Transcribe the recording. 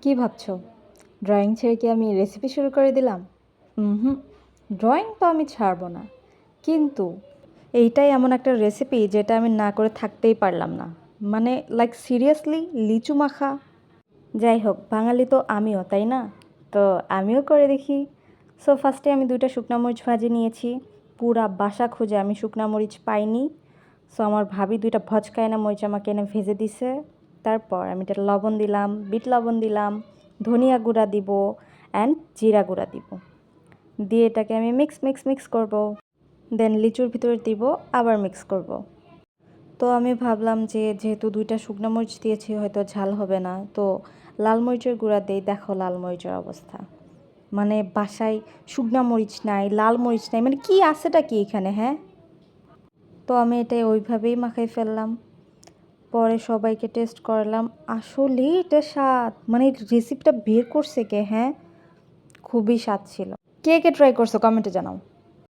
কি ভাবছো? ড্রয়িং ছেড়ে কি আমি রেসিপি শুরু করে দিলাম? হুম, ড্রয়িং তো আমি ছাড়বো না, কিন্তু এইটাই এমন একটা রেসিপি যেটা আমি না করে থাকতেই পারলাম না। মানে লাইক সিরিয়াসলি, লিচু মাখা। যাই হোক, বাঙালি তো আমিও, তাই না? তো আমিও করে দেখি। সো ফার্স্টে আমি 2টা শুকনা মরিচ ভাজি নিয়েছি। পুরা বাসা খুঁজে আমি শুকনা মরিচ পাইনি। সো আমার ভাবি 2টা ভজকায়না মরিচ আমাকে এনে ভেজে দিছে। তারপর আমি এটা লবণ দিলাম, বিট লবণ দিলাম, ধনিয়া গুঁড়া দিব অ্যান্ড জিরা গুঁড়া দিব। দিয়ে এটাকে আমি মিক্স করব। দেন লিচুর ভিতরে দিব, আবার মিক্স করব। তো আমি ভাবলাম যে যেহেতু 2টা শুকনো মরিচ দিয়েছি হয়তো ঝাল হবে না, তো লাল মরিচের গুঁড়া দেই। দেখো লাল মরিচের অবস্থা, মানে বাসায় শুকনা মরিচ নাই, লাল মরিচ নাই, মানে কি আছেটা কি এখানে, হ্যাঁ? তো আমি এটা ওইভাবেই মাখাই ফেললাম। পরে সবাইকে টেস্ট করালাম। আসলেই এটা স্বাদ, মানে রেসিপিটা বের করছে কে, হ্যাঁ? খুবই স্বাদ ছিল। কে কে ট্রাই করছো কমেন্টে জানাও।